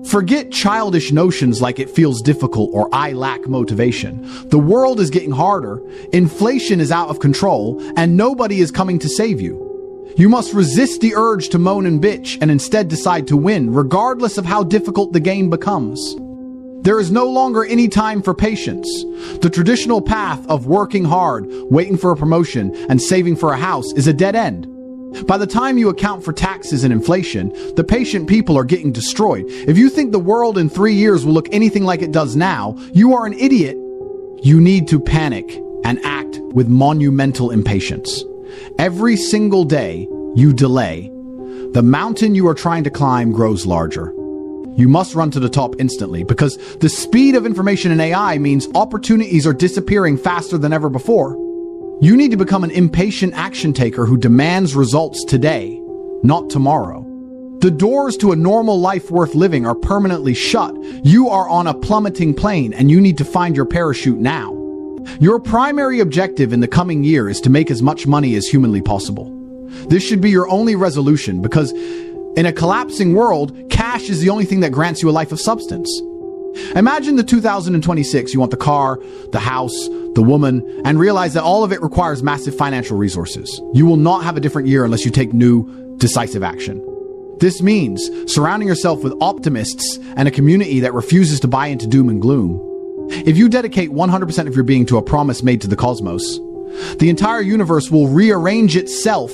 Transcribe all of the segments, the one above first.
Forget childish notions like it feels difficult or I lack motivation. The world is getting harder, inflation is out of control, and nobody is coming to save you. You must resist the urge to moan and bitch and instead decide to win, regardless of how difficult the game becomes. There is no longer any time for patience. The traditional path of working hard, waiting for a promotion, and saving for a house is a dead end. By the time you account for taxes and inflation, the patient people are getting destroyed. If you think the world in 3 years will look anything like it does now, you are an idiot. You need to panic and act with monumental impatience. Every single day you delay, the mountain you are trying to climb grows larger. You must run to the top instantly because the speed of information in AI means opportunities are disappearing faster than ever before. You need to become an impatient action taker who demands results today, not tomorrow. The doors to a normal life worth living are permanently shut. You are on a plummeting plane and you need to find your parachute now. Your primary objective in the coming year is to make as much money as humanly possible. This should be your only resolution because in a collapsing world, cash is the only thing that grants you a life of substance. Imagine the 2026, you want the car, the house, the woman, and realize that all of it requires massive financial resources. You will not have a different year unless you take new, decisive action. This means surrounding yourself with optimists and a community that refuses to buy into doom and gloom. If you dedicate 100% of your being to a promise made to the cosmos, the entire universe will rearrange itself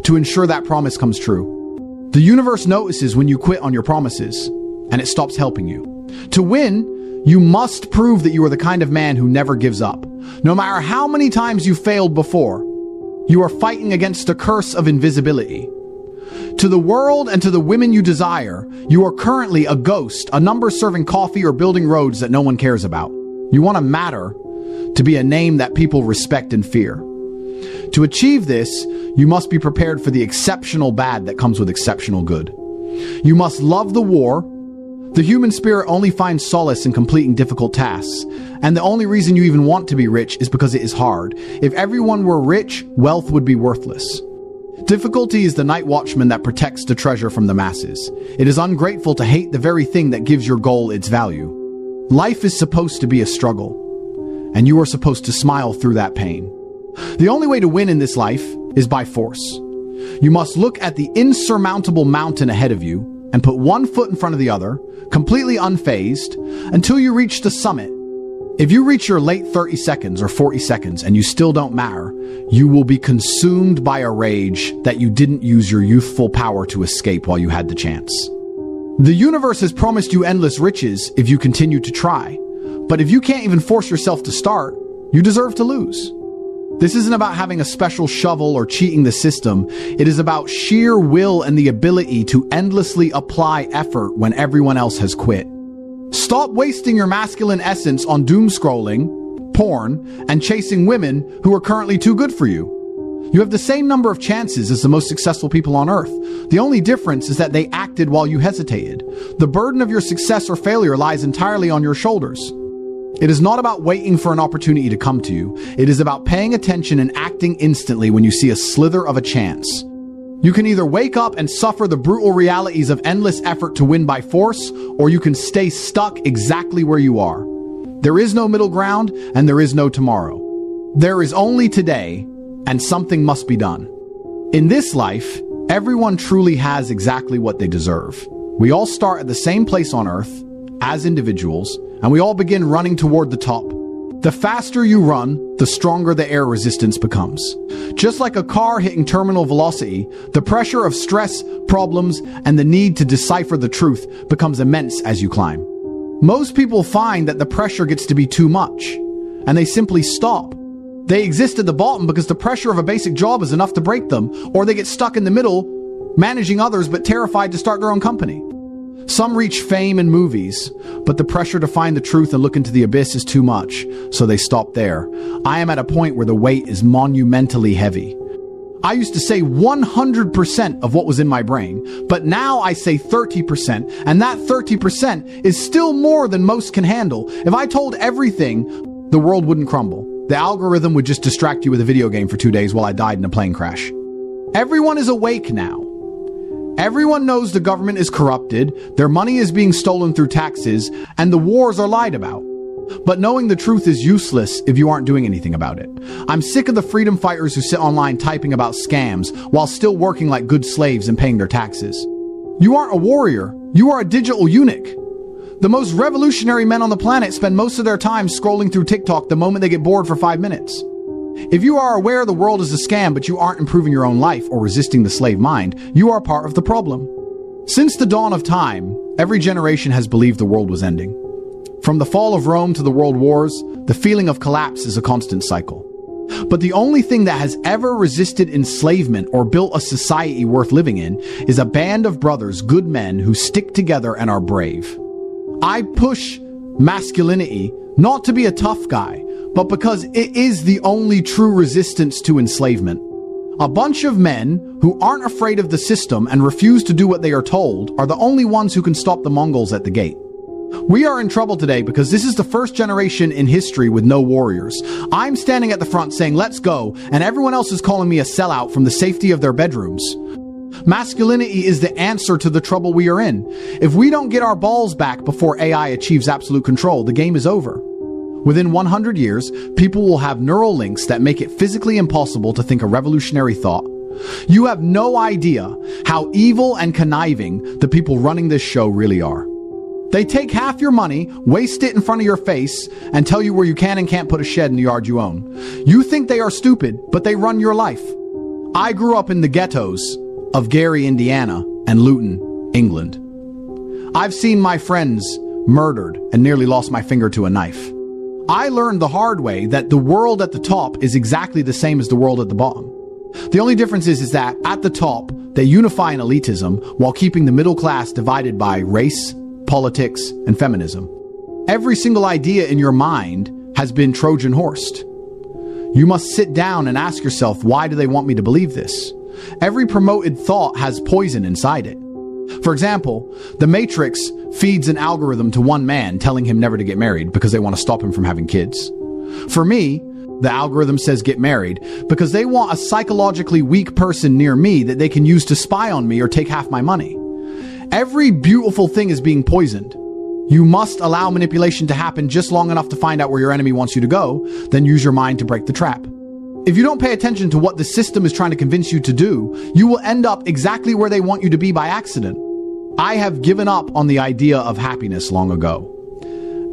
to ensure that promise comes true. The universe notices when you quit on your promises, and it stops helping you. To win, you must prove that you are the kind of man who never gives up. No matter how many times you failed before, you are fighting against the curse of invisibility. To the world and to the women you desire, you are currently a ghost, a number serving coffee or building roads that no one cares about. You want to matter, to be a name that people respect and fear. To achieve this, you must be prepared for the exceptional bad that comes with exceptional good. You must love the war. The human spirit only finds solace in completing difficult tasks, and the only reason you even want to be rich is because it is hard. If everyone were rich, wealth would be worthless. Difficulty is the night watchman that protects the treasure from the masses. It is ungrateful to hate the very thing that gives your goal its value. Life is supposed to be a struggle, and you are supposed to smile through that pain. The only way to win in this life is by force. You must look at the insurmountable mountain ahead of you and put one foot in front of the other, completely unfazed, until you reach the summit. If you reach your late 30 seconds or 40 seconds and you still don't matter, you will be consumed by a rage that you didn't use your youthful power to escape while you had the chance. The universe has promised you endless riches if you continue to try. But if you can't even force yourself to start, you deserve to lose. This isn't about having a special shovel or cheating the system. It is about sheer will and the ability to endlessly apply effort when everyone else has quit. Stop wasting your masculine essence on doom scrolling, porn, and chasing women who are currently too good for you. You have the same number of chances as the most successful people on earth. The only difference is that they acted while you hesitated. The burden of your success or failure lies entirely on your shoulders. It is not about waiting for an opportunity to come to you. It is about paying attention and acting instantly when you see a slither of a chance. You can either wake up and suffer the brutal realities of endless effort to win by force, or you can stay stuck exactly where you are. There is no middle ground, and there is no tomorrow. There is only today, and something must be done. In this life, everyone truly has exactly what they deserve. We all start at the same place on earth, as individuals, and we all begin running toward the top. The faster you run, the stronger the air resistance becomes. Just like a car hitting terminal velocity, the pressure of stress, problems, and the need to decipher the truth becomes immense as you climb. Most people find that the pressure gets to be too much, and they simply stop. They exist at the bottom because the pressure of a basic job is enough to break them, or they get stuck in the middle, managing others but terrified to start their own company. Some reach fame in movies, but the pressure to find the truth and look into the abyss is too much, so they stop there. I am at a point where the weight is monumentally heavy. I used to say 100% of what was in my brain, but now I say 30%, and that 30% is still more than most can handle. If I told everything, the world wouldn't crumble. The algorithm would just distract you with a video game for 2 days while I died in a plane crash. Everyone is awake now. Everyone knows the government is corrupted, their money is being stolen through taxes, and the wars are lied about. But knowing the truth is useless if you aren't doing anything about it. I'm sick of the freedom fighters who sit online typing about scams while still working like good slaves and paying their taxes. You aren't a warrior, you are a digital eunuch. The most revolutionary men on the planet spend most of their time scrolling through TikTok the moment they get bored for 5 minutes. If you are aware the world is a scam but you aren't improving your own life or resisting the slave mind, you are part of the problem. Since the dawn of time, every generation has believed the world was ending. From the fall of Rome to the world wars, the feeling of collapse is a constant cycle. But the only thing that has ever resisted enslavement or built a society worth living in is a band of brothers, good men, who stick together and are brave. I push masculinity not to be a tough guy, but because it is the only true resistance to enslavement. A bunch of men who aren't afraid of the system and refuse to do what they are told are the only ones who can stop the Mongols at the gate. We are in trouble today because this is the first generation in history with no warriors. I'm standing at the front saying, let's go, and everyone else is calling me a sellout from the safety of their bedrooms. Masculinity is the answer to the trouble we are in. If we don't get our balls back before AI achieves absolute control, the game is over. Within 100 years, people will have neural links that make it physically impossible to think a revolutionary thought. You have no idea how evil and conniving the people running this show really are. They take half your money, waste it in front of your face, and tell you where you can and can't put a shed in the yard you own. You think they are stupid, but they run your life. I grew up in the ghettos of Gary, Indiana, and Luton, England. I've seen my friends murdered and nearly lost my finger to a knife. I learned the hard way that the world at the top is exactly the same as the world at the bottom. The only difference is that at the top, they unify in elitism while keeping the middle class divided by race, politics, and feminism. Every single idea in your mind has been Trojan horsed. You must sit down and ask yourself, why do they want me to believe this? Every promoted thought has poison inside it. For example, the Matrix feeds an algorithm to one man telling him never to get married because they want to stop him from having kids. For me, the algorithm says get married because they want a psychologically weak person near me that they can use to spy on me or take half my money. Every beautiful thing is being poisoned. You must allow manipulation to happen just long enough to find out where your enemy wants you to go, then use your mind to break the trap. If you don't pay attention to what the system is trying to convince you to do, you will end up exactly where they want you to be by accident. I have given up on the idea of happiness long ago.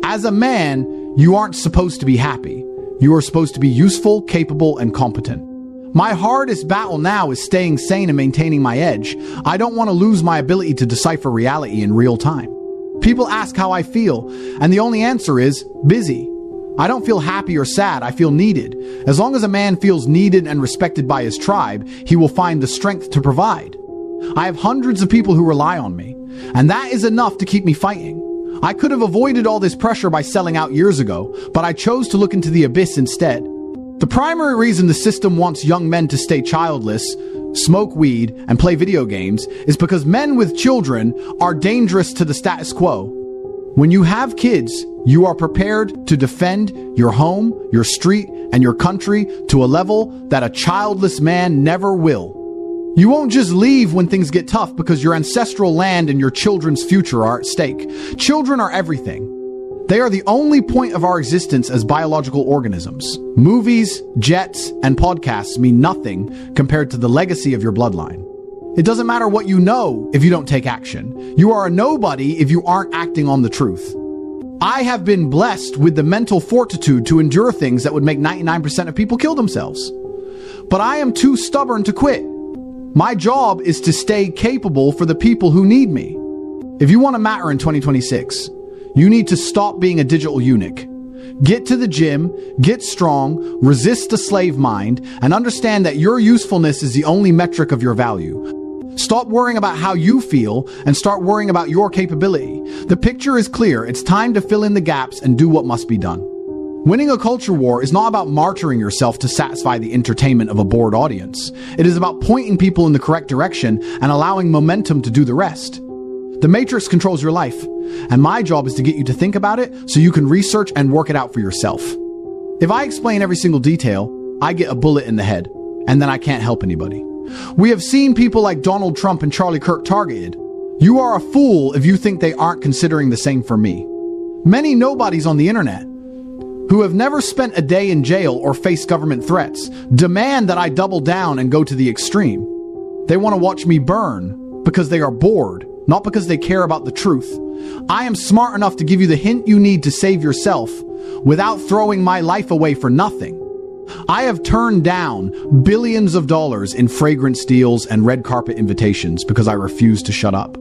As a man, you aren't supposed to be happy. You are supposed to be useful, capable, and competent. My hardest battle now is staying sane and maintaining my edge. I don't want to lose my ability to decipher reality in real time. People ask how I feel, and the only answer is busy. I don't feel happy or sad, I feel needed. As long as a man feels needed and respected by his tribe, he will find the strength to provide. I have hundreds of people who rely on me, and that is enough to keep me fighting. I could have avoided all this pressure by selling out years ago, but I chose to look into the abyss instead. The primary reason the system wants young men to stay childless, smoke weed, and play video games is because men with children are dangerous to the status quo. When you have kids, you are prepared to defend your home, your street, and your country to a level that a childless man never will. You won't just leave when things get tough because your ancestral land and your children's future are at stake. Children are everything. They are the only point of our existence as biological organisms. Movies, jets, and podcasts mean nothing compared to the legacy of your bloodline. It doesn't matter what you know if you don't take action. You are a nobody if you aren't acting on the truth. I have been blessed with the mental fortitude to endure things that would make 99% of people kill themselves. But I am too stubborn to quit. My job is to stay capable for the people who need me. If you want to matter in 2026, you need to stop being a digital eunuch. Get to the gym, get strong, resist the slave mind, and understand that your usefulness is the only metric of your value. Stop worrying about how you feel and start worrying about your capability. The picture is clear. It's time to fill in the gaps and do what must be done. Winning a culture war is not about martyring yourself to satisfy the entertainment of a bored audience. It is about pointing people in the correct direction and allowing momentum to do the rest. The Matrix controls your life, and my job is to get you to think about it so you can research and work it out for yourself. If I explain every single detail, I get a bullet in the head, and then I can't help anybody. We have seen people like Donald Trump and Charlie Kirk targeted. You are a fool if you think they aren't considering the same for me. Many nobodies on the internet who have never spent a day in jail or faced government threats demand that I double down and go to the extreme. They want to watch me burn because they are bored, not because they care about the truth. I am smart enough to give you the hint you need to save yourself without throwing my life away for nothing. I have turned down billions of dollars in fragrance deals and red carpet invitations because I refuse to shut up.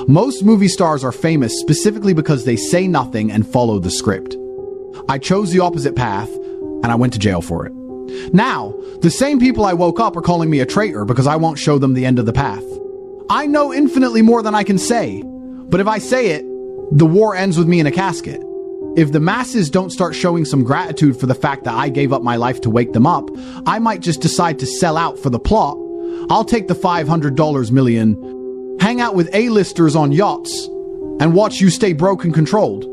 Most movie stars are famous specifically because they say nothing and follow the script. I chose the opposite path, and I went to jail for it. Now, the same people I woke up are calling me a traitor because I won't show them the end of the path. I know infinitely more than I can say, but if I say it, the war ends with me in a casket. If the masses don't start showing some gratitude for the fact that I gave up my life to wake them up, I might just decide to sell out for the plot. I'll take the $500 million, hang out with A-listers on yachts, and watch you stay broke and controlled.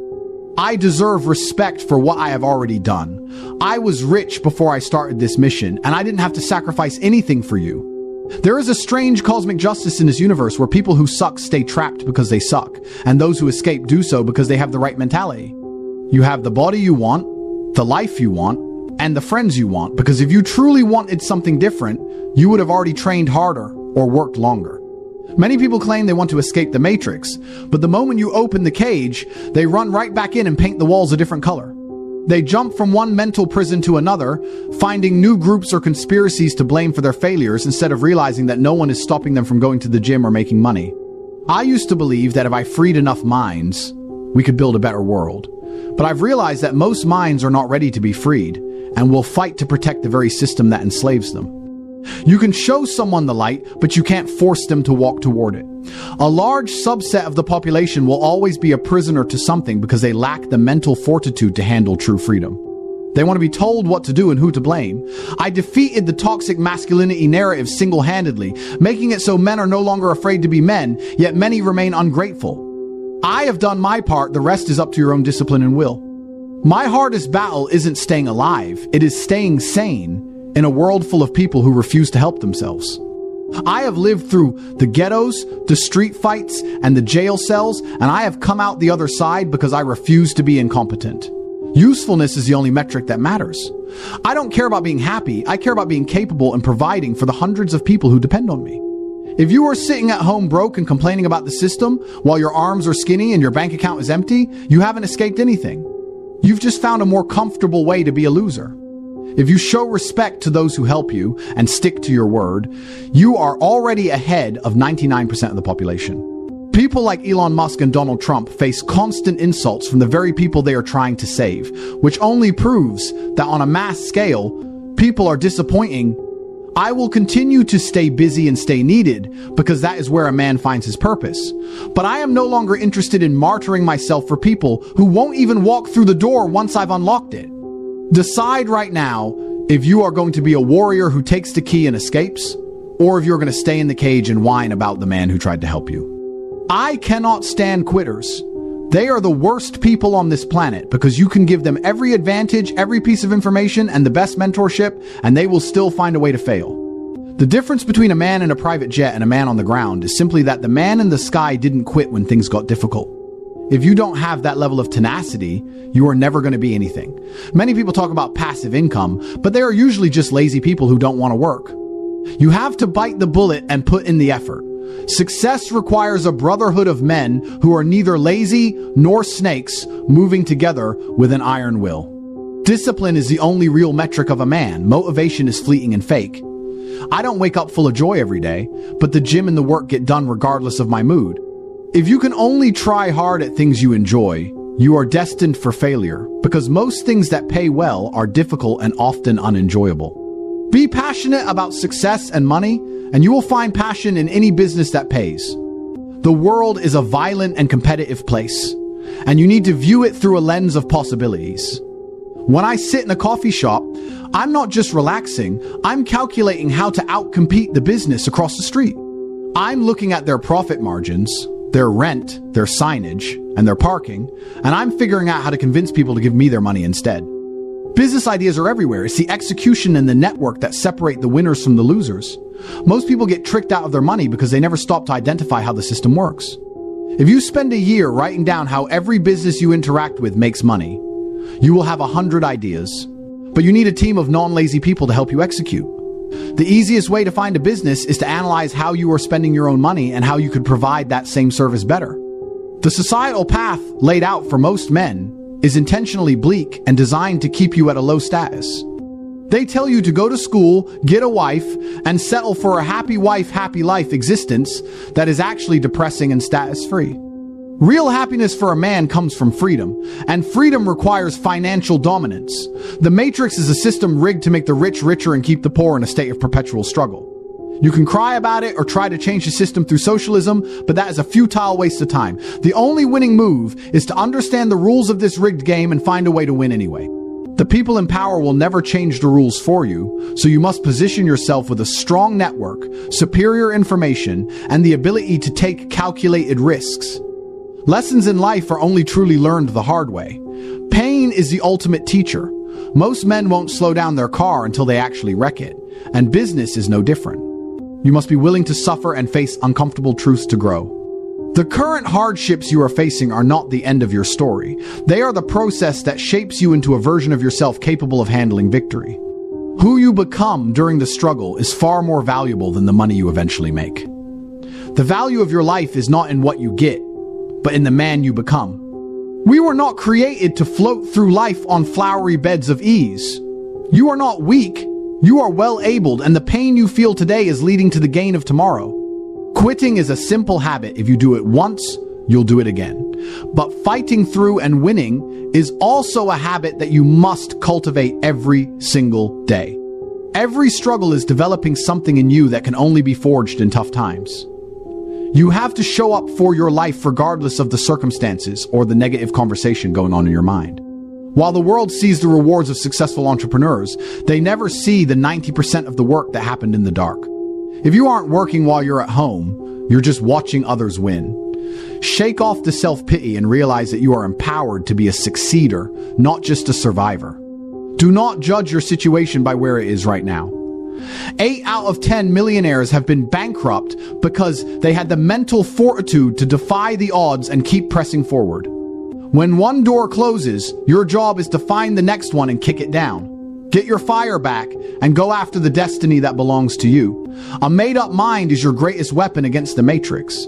I deserve respect for what I have already done. I was rich before I started this mission, and I didn't have to sacrifice anything for you. There is a strange cosmic justice in this universe where people who suck stay trapped because they suck, and those who escape do so because they have the right mentality. You have the body you want, the life you want, and the friends you want, because if you truly wanted something different, you would have already trained harder or worked longer. Many people claim they want to escape the Matrix, but the moment you open the cage, they run right back in and paint the walls a different color. They jump from one mental prison to another, finding new groups or conspiracies to blame for their failures instead of realizing that no one is stopping them from going to the gym or making money. I used to believe that if I freed enough minds, we could build a better world. But I've realized that most minds are not ready to be freed and will fight to protect the very system that enslaves them. You can show someone the light, but you can't force them to walk toward it. A large subset of the population will always be a prisoner to something because they lack the mental fortitude to handle true freedom. They want to be told what to do and who to blame. I defeated the toxic masculinity narrative single-handedly, making it so men are no longer afraid to be men, yet many remain ungrateful. I have done my part, the rest is up to your own discipline and will. My hardest battle isn't staying alive, it is staying sane in a world full of people who refuse to help themselves. I have lived through the ghettos, the street fights, and the jail cells, and I have come out the other side because I refuse to be incompetent. Usefulness is the only metric that matters. I don't care about being happy, I care about being capable and providing for the hundreds of people who depend on me. If you are sitting at home broke and complaining about the system while your arms are skinny and your bank account is empty, you haven't escaped anything. You've just found a more comfortable way to be a loser. If you show respect to those who help you and stick to your word, you are already ahead of 99% of the population. People like Elon Musk and Donald Trump face constant insults from the very people they are trying to save, which only proves that on a mass scale, people are disappointing. I will continue to stay busy and stay needed because that is where a man finds his purpose. But I am no longer interested in martyring myself for people who won't even walk through the door once I've unlocked it. Decide right now if you are going to be a warrior who takes the key and escapes, or if you're going to stay in the cage and whine about the man who tried to help you. I cannot stand quitters. They are the worst people on this planet because you can give them every advantage, every piece of information, and the best mentorship, and they will still find a way to fail. The difference between a man in a private jet and a man on the ground is simply that the man in the sky didn't quit when things got difficult. If you don't have that level of tenacity, you are never going to be anything. Many people talk about passive income, but they are usually just lazy people who don't want to work. You have to bite the bullet and put in the effort. Success requires a brotherhood of men who are neither lazy nor snakes, moving together with an iron will. Discipline is the only real metric of a man. Motivation is fleeting and fake. I don't wake up full of joy every day, but the gym and the work get done regardless of my mood. If you can only try hard at things you enjoy, you are destined for failure, because most things that pay well are difficult and often unenjoyable. Be passionate about success and money, and you will find passion in any business that pays. The world is a violent and competitive place, and you need to view it through a lens of possibilities. When I sit in a coffee shop, I'm not just relaxing, I'm calculating how to outcompete the business across the street. I'm looking at their profit margins, their rent, their signage, and their parking, and I'm figuring out how to convince people to give me their money instead. Business ideas are everywhere. It's the execution and the network that separate the winners from the losers. Most people get tricked out of their money because they never stop to identify how the system works. If you spend a year writing down how every business you interact with makes money, you will have 100 ideas. But you need a team of non-lazy people to help you execute. The easiest way to find a business is to analyze how you are spending your own money and how you could provide that same service better. The societal path laid out for most men is intentionally bleak and designed to keep you at a low status. They tell you to go to school, get a wife, and settle for a happy wife, happy life existence that is actually depressing and status-free. Real happiness for a man comes from freedom, and freedom requires financial dominance. The Matrix is a system rigged to make the rich richer and keep the poor in a state of perpetual struggle. You can cry about it or try to change the system through socialism, but that is a futile waste of time. The only winning move is to understand the rules of this rigged game and find a way to win anyway. The people in power will never change the rules for you, so you must position yourself with a strong network, superior information, and the ability to take calculated risks. Lessons in life are only truly learned the hard way. Pain is the ultimate teacher. Most men won't slow down their car until they actually wreck it, and business is no different. You must be willing to suffer and face uncomfortable truths to grow. The current hardships you are facing are not the end of your story. They are the process that shapes you into a version of yourself capable of handling victory. Who you become during the struggle is far more valuable than the money you eventually make. The value of your life is not in what you get, but in the man you become. We were not created to float through life on flowery beds of ease. You are not weak. You are well-abled, and the pain you feel today is leading to the gain of tomorrow. Quitting is a simple habit. If you do it once, you'll do it again. But fighting through and winning is also a habit that you must cultivate every single day. Every struggle is developing something in you that can only be forged in tough times. You have to show up for your life regardless of the circumstances or the negative conversation going on in your mind. While the world sees the rewards of successful entrepreneurs, they never see the 90% of the work that happened in the dark. If you aren't working while you're at home, you're just watching others win. Shake off the self-pity and realize that you are empowered to be a succeeder, not just a survivor. Do not judge your situation by where it is right now. 8 out of 10 millionaires have been bankrupt because they had the mental fortitude to defy the odds and keep pressing forward. When one door closes, your job is to find the next one and kick it down. Get your fire back and go after the destiny that belongs to you. A made-up mind is your greatest weapon against the Matrix.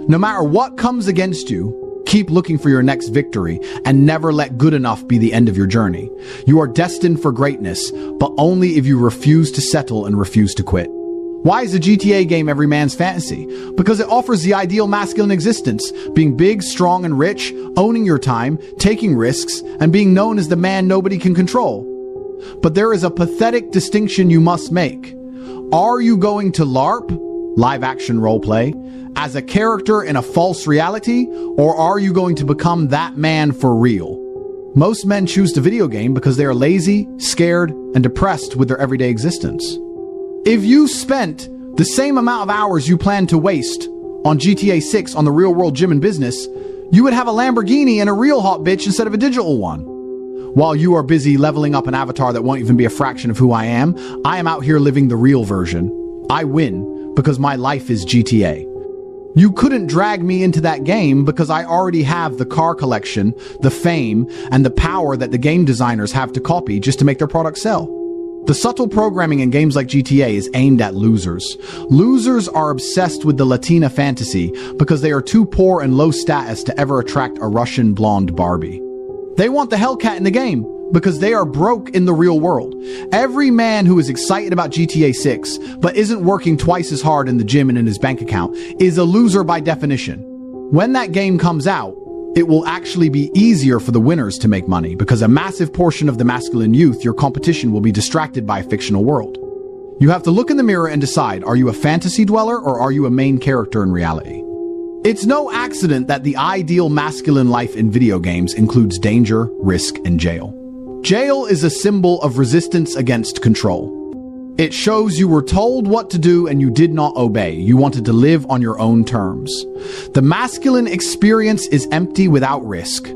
No matter what comes against you, keep looking for your next victory and never let good enough be the end of your journey. You are destined for greatness, but only if you refuse to settle and refuse to quit. Why is a GTA game every man's fantasy? Because it offers the ideal masculine existence, being big, strong, and rich, owning your time, taking risks, and being known as the man nobody can control. But there is a pathetic distinction you must make. Are you going to LARP, live action roleplay, as a character in a false reality, or are you going to become that man for real? Most men choose the video game because they are lazy, scared, and depressed with their everyday existence. If you spent the same amount of hours you plan to waste on GTA 6 on the real world gym and business, you would have a Lamborghini and a real hot bitch instead of a digital one. While you are busy leveling up an avatar that won't even be a fraction of who I am out here living the real version. I win because my life is GTA. You couldn't drag me into that game because I already have the car collection, the fame, and the power that the game designers have to copy just to make their product sell. The subtle programming in games like GTA is aimed at losers. Losers are obsessed with the Latina fantasy because they are too poor and low status to ever attract a Russian blonde Barbie. They want the Hellcat in the game because they are broke in the real world. Every man who is excited about GTA 6 but isn't working twice as hard in the gym and in his bank account is a loser by definition. When that game comes out, it will actually be easier for the winners to make money because a massive portion of the masculine youth, your competition, will be distracted by a fictional world. You have to look in the mirror and decide, are you a fantasy dweller or are you a main character in reality? It's no accident that the ideal masculine life in video games includes danger, risk, and jail. Jail is a symbol of resistance against control. It shows you were told what to do and you did not obey. You wanted to live on your own terms. The masculine experience is empty without risk.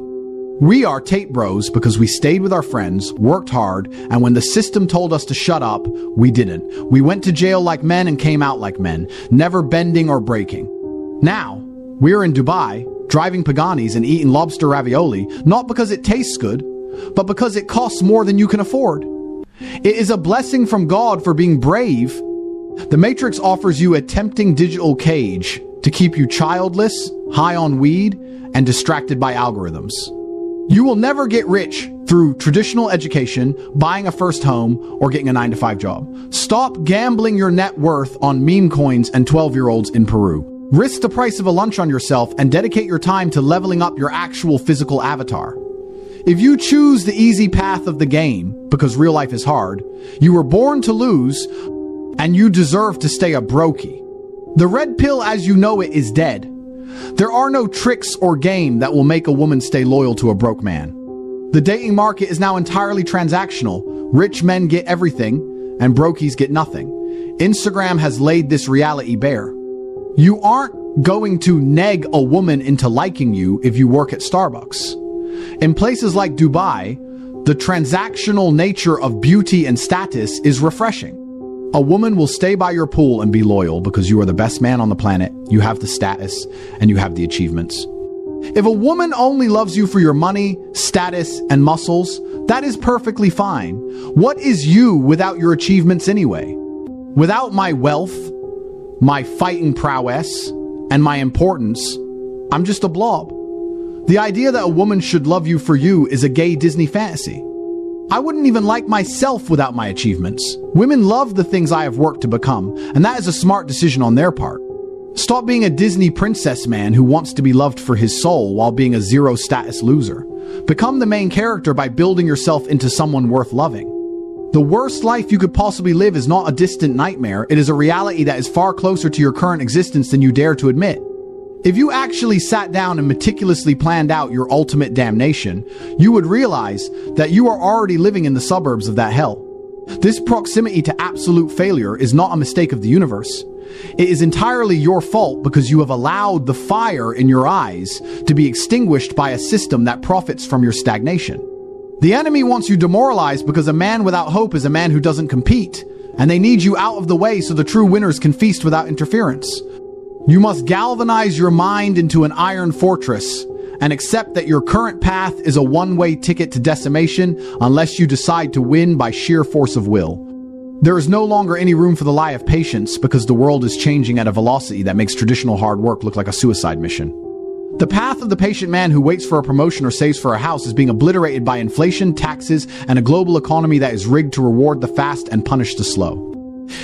We are Tate Bros because we stayed with our friends, worked hard, and when the system told us to shut up, we didn't. We went to jail like men and came out like men, never bending or breaking. Now, we're in Dubai, driving Paganis and eating lobster ravioli, not because it tastes good, but because it costs more than you can afford. It is a blessing from God for being brave. The Matrix offers you a tempting digital cage to keep you childless, high on weed, and distracted by algorithms. You will never get rich through traditional education, buying a first home, or getting a 9-to-5 job. Stop gambling your net worth on meme coins and 12-year-olds in Peru. Risk the price of a lunch on yourself and dedicate your time to leveling up your actual physical avatar. If you choose the easy path of the game, because real life is hard, you were born to lose, and you deserve to stay a brokey. The red pill as you know it is dead. There are no tricks or game that will make a woman stay loyal to a broke man. The dating market is now entirely transactional. Rich men get everything, and brokies get nothing. Instagram has laid this reality bare. You aren't going to neg a woman into liking you if you work at Starbucks. In places like Dubai, the transactional nature of beauty and status is refreshing. A woman will stay by your pool and be loyal because you are the best man on the planet, you have the status, and you have the achievements. If a woman only loves you for your money, status, and muscles, that is perfectly fine. What is you without your achievements anyway? Without my wealth, my fighting prowess, and my importance, I'm just a blob. The idea that a woman should love you for you is a gay Disney fantasy. I wouldn't even like myself without my achievements. Women love the things I have worked to become, and that is a smart decision on their part. Stop being a Disney princess man who wants to be loved for his soul while being a zero-status loser. Become the main character by building yourself into someone worth loving. The worst life you could possibly live is not a distant nightmare, it is a reality that is far closer to your current existence than you dare to admit. If you actually sat down and meticulously planned out your ultimate damnation, you would realize that you are already living in the suburbs of that hell. This proximity to absolute failure is not a mistake of the universe. It is entirely your fault because you have allowed the fire in your eyes to be extinguished by a system that profits from your stagnation. The enemy wants you demoralized because a man without hope is a man who doesn't compete, and they need you out of the way so the true winners can feast without interference. You must galvanize your mind into an iron fortress and accept that your current path is a one-way ticket to decimation unless you decide to win by sheer force of will. There is no longer any room for the lie of patience because the world is changing at a velocity that makes traditional hard work look like a suicide mission. The path of the patient man who waits for a promotion or saves for a house is being obliterated by inflation, taxes, and a global economy that is rigged to reward the fast and punish the slow.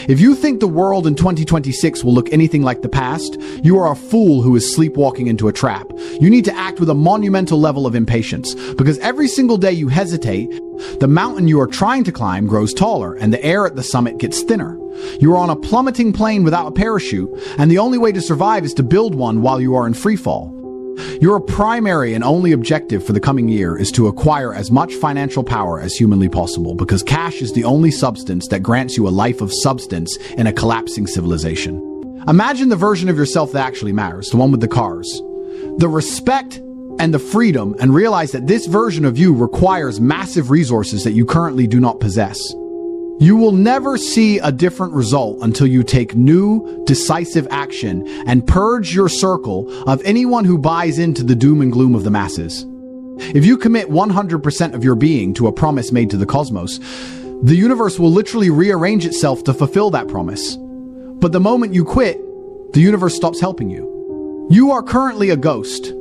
If you think the world in 2026 will look anything like the past, you are a fool who is sleepwalking into a trap. You need to act with a monumental level of impatience, because every single day you hesitate, the mountain you are trying to climb grows taller and the air at the summit gets thinner. You are on a plummeting plane without a parachute, and the only way to survive is to build one while you are in free fall. Your primary and only objective for the coming year is to acquire as much financial power as humanly possible, because cash is the only substance that grants you a life of substance in a collapsing civilization. Imagine the version of yourself that actually matters, the one with the cars, the respect and the freedom, and realize that this version of you requires massive resources that you currently do not possess. You will never see a different result until you take new, decisive action and purge your circle of anyone who buys into the doom and gloom of the masses. If you commit 100% of your being to a promise made to the cosmos, the universe will literally rearrange itself to fulfill that promise. But the moment you quit, the universe stops helping you. You are currently a ghost,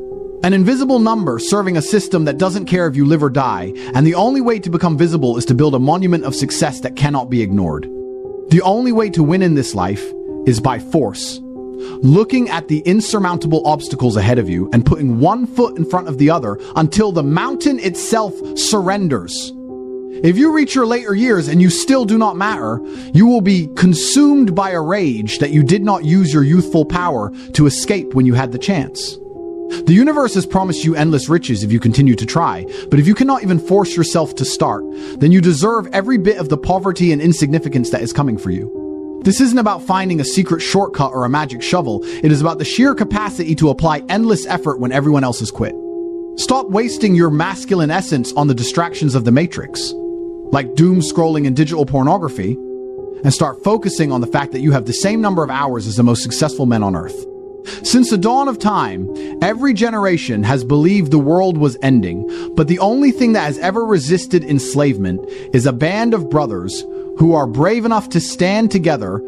an invisible number serving a system that doesn't care if you live or die, and the only way to become visible is to build a monument of success that cannot be ignored. The only way to win in this life is by force. Looking at the insurmountable obstacles ahead of you and putting one foot in front of the other until the mountain itself surrenders. If you reach your later years and you still do not matter, you will be consumed by a rage that you did not use your youthful power to escape when you had the chance. The universe has promised you endless riches if you continue to try, but if you cannot even force yourself to start, then you deserve every bit of the poverty and insignificance that is coming for you. This isn't about finding a secret shortcut or a magic shovel, it is about the sheer capacity to apply endless effort when everyone else has quit. Stop wasting your masculine essence on the distractions of the Matrix, like doom scrolling and digital pornography, and start focusing on the fact that you have the same number of hours as the most successful men on earth. Since the dawn of time, every generation has believed the world was ending, but the only thing that has ever resisted enslavement is a band of brothers who are brave enough to stand together.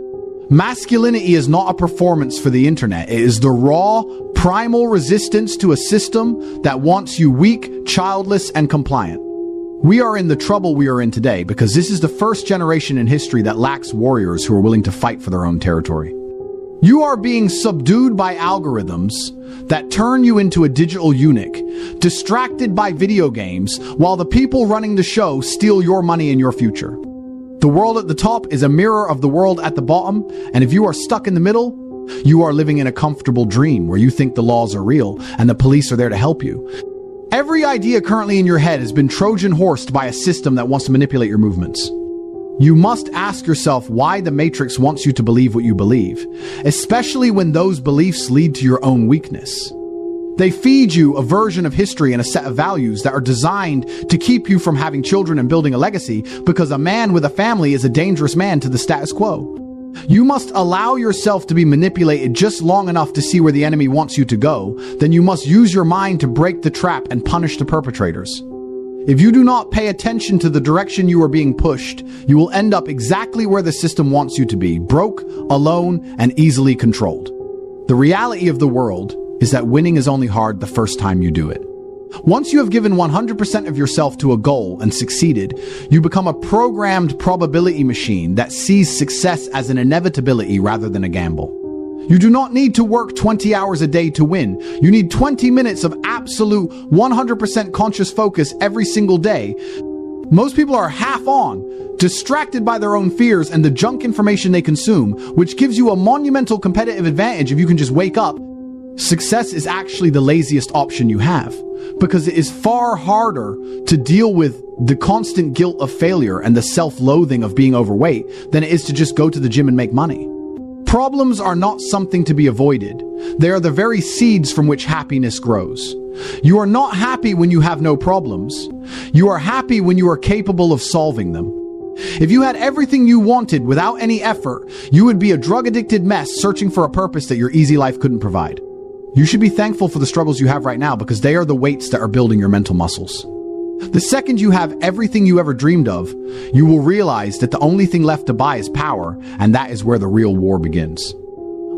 Masculinity is not a performance for the internet. It is the raw, primal resistance to a system that wants you weak, childless, and compliant. We are in the trouble we are in today because this is the first generation in history that lacks warriors who are willing to fight for their own territory. You are being subdued by algorithms that turn you into a digital eunuch, distracted by video games, while the people running the show steal your money and your future. The world at the top is a mirror of the world at the bottom, and if you are stuck in the middle, you are living in a comfortable dream where you think the laws are real and the police are there to help you. Every idea currently in your head has been Trojan horsed by a system that wants to manipulate your movements. You must ask yourself why the Matrix wants you to believe what you believe, especially when those beliefs lead to your own weakness. They feed you a version of history and a set of values that are designed to keep you from having children and building a legacy, because a man with a family is a dangerous man to the status quo. You must allow yourself to be manipulated just long enough to see where the enemy wants you to go. Then you must use your mind to break the trap and punish the perpetrators. If you do not pay attention to the direction you are being pushed, you will end up exactly where the system wants you to be, broke, alone, and easily controlled. The reality of the world is that winning is only hard the first time you do it. Once you have given 100% of yourself to a goal and succeeded, you become a programmed probability machine that sees success as an inevitability rather than a gamble. You do not need to work 20 hours a day to win. You need 20 minutes of absolute 100% conscious focus every single day. Most people are half on, distracted by their own fears and the junk information they consume, which gives you a monumental competitive advantage if you can just wake up. Success is actually the laziest option you have, because it is far harder to deal with the constant guilt of failure and the self-loathing of being overweight than it is to just go to the gym and make money. Problems are not something to be avoided. They are the very seeds from which happiness grows. You are not happy when you have no problems. You are happy when you are capable of solving them. If you had everything you wanted without any effort, you would be a drug-addicted mess searching for a purpose that your easy life couldn't provide. You should be thankful for the struggles you have right now, because they are the weights that are building your mental muscles. The second you have everything you ever dreamed of, you will realize that the only thing left to buy is power, and that is where the real war begins.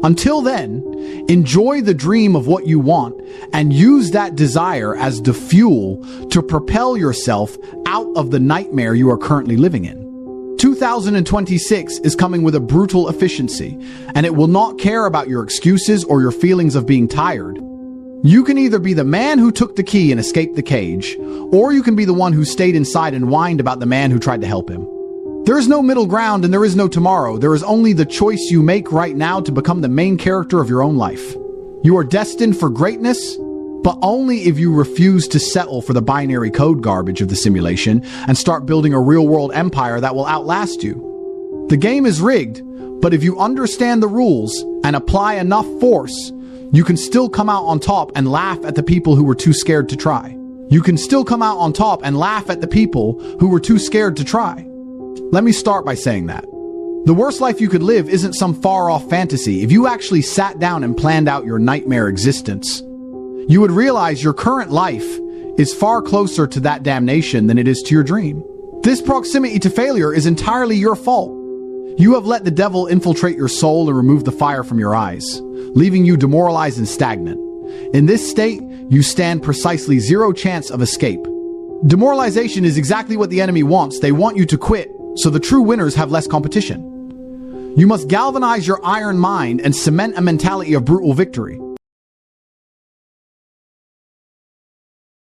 Until then, enjoy the dream of what you want and use that desire as the fuel to propel yourself out of the nightmare you are currently living in. 2026 is coming with a brutal efficiency, and it will not care about your excuses or your feelings of being tired. You can either be the man who took the key and escaped the cage, or you can be the one who stayed inside and whined about the man who tried to help him. There is no middle ground and there is no tomorrow. There is only the choice you make right now to become the main character of your own life. You are destined for greatness, but only if you refuse to settle for the binary code garbage of the simulation and start building a real-world empire that will outlast you. The game is rigged, but if you understand the rules and apply enough force, you can still come out on top and laugh at the people who were too scared to try. You can still come out on top and laugh at the people who were too scared to try. Let me start by saying that the worst life you could live isn't some far-off fantasy. If you actually sat down and planned out your nightmare existence, you would realize your current life is far closer to that damnation than it is to your dream. This proximity to failure is entirely your fault. You have let the devil infiltrate your soul and remove the fire from your eyes, leaving you demoralized and stagnant. In this state, you stand precisely zero chance of escape. Demoralization is exactly what the enemy wants. They want you to quit, so the true winners have less competition. You must galvanize your iron mind and cement a mentality of brutal victory.